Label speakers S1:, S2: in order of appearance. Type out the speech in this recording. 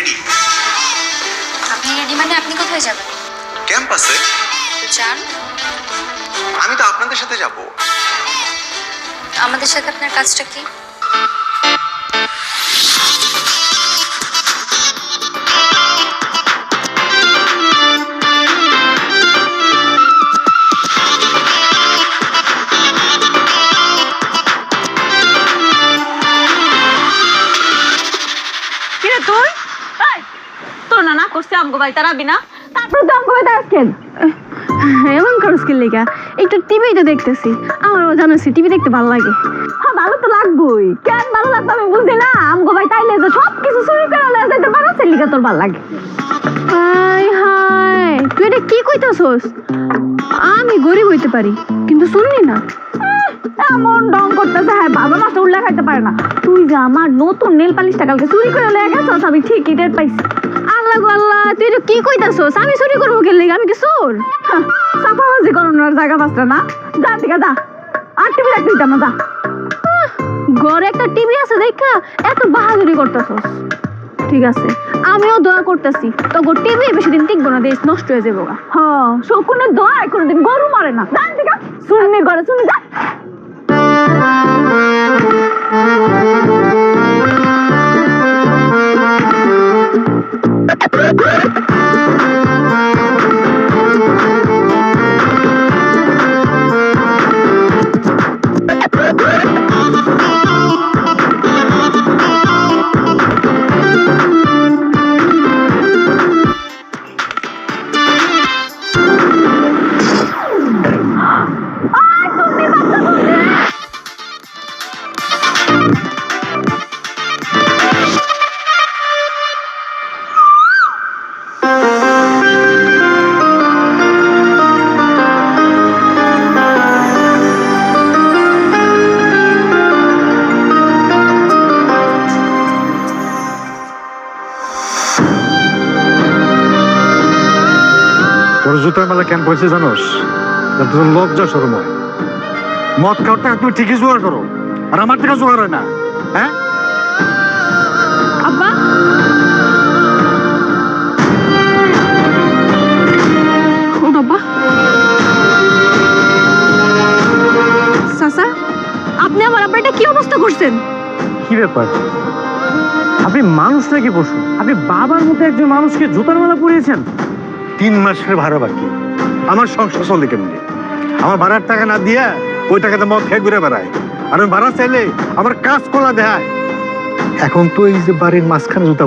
S1: Ready.
S2: আপনি ready মানে আপনি কোথায় যাবেন?
S1: ক্যাম্পাসে।
S2: তো যান।
S1: আমি তো আপনাদের সাথে যাব।
S2: আমাদের সাথে আপনার কাজটা কি?
S3: কিরে তুই তোর না করছে আমগো ভাই তারাবি না, তারপর তো আমগো ভাই তারাসকেন
S4: এমন খরচ কিনলে গা? একটু টিভি তো দেখতেছি, আমারও জানোছি টিভি দেখতে ভালো লাগে।
S3: হ্যাঁ ভালো তো লাগবেই, কেন ভালো লাগবে আমি বুঝি না। আমগো ভাই তাইলে যে সব কিছু চুরি করে লয়ে যাইতে পারো সেলিকা তোর ভালো লাগে।
S4: হাই হাই, তুই এটা কি কইতাছস? আমি গরিব হইতে পারি কিন্তু শুনলি না।
S3: এমন ডং করতেছে, হ্যাঁ বাবা মাছটা উল্লা খাইতে পারে না। তুই যে আমার নতুন নেল পালিশটা কালকে চুরি করে লয়ে গেছস আমি ঠিকই টের পাইছি।
S4: আল্লাহ গো আল্লাহ, তুই এটা কি কইতাছস? আমি চুরি করবো কিনলে আমি কি চোর?
S3: সাফাবাজি করানোর জায়গা পাসটা না, যা দিকে যা, আর টিভি দেখতে দিতাম না, যা।
S4: ঘরে একটা টিভি আছে দেখা এত বাহাদুরি করতেছস। ঠিক আছে, আমিও দোয়া করতেছি তো টিভি বেশি দিন টিকবো না, দেশ নষ্ট হয়ে যাবো গা।
S3: হ্যাঁ শকুনের দোয়ায় কোনোদিন গরু মারে না, যা দিকে শুননি ঘরে শুনি যা।
S5: তোর জুতার মেলা কেন পয়সা জানোস? তোর লজ্জা শরম হয়। মদ খাওয়ার টাকা তুমি ঠিকই জোগাড় করো, আর আমার টাকা জোগাড় হয় না। হ্যাঁ
S4: আব্বা, ও বাবা, চাচা আপনি আমার আব্বা এটা কি অবস্থা করছেন?
S5: কি ব্যাপার? আপনি মানুষ নাকি পশু? আপনি বাবার মতো একজন মানুষকে জুতার মালা পরিয়েছেন। 3 মাসের ভাড়া বাকি, আমার সংসার চলে কেমনি? আমার ভাড়ার টাকা না দিয়া ওই টাকাতে মদ খেয়ে ঘুরে বেড়ায়, আর আমি ভাড়া চাইলে আমার কাজ কোলা দেয়। এখন তো এই যে বাড়ির মাঝখানে জুতা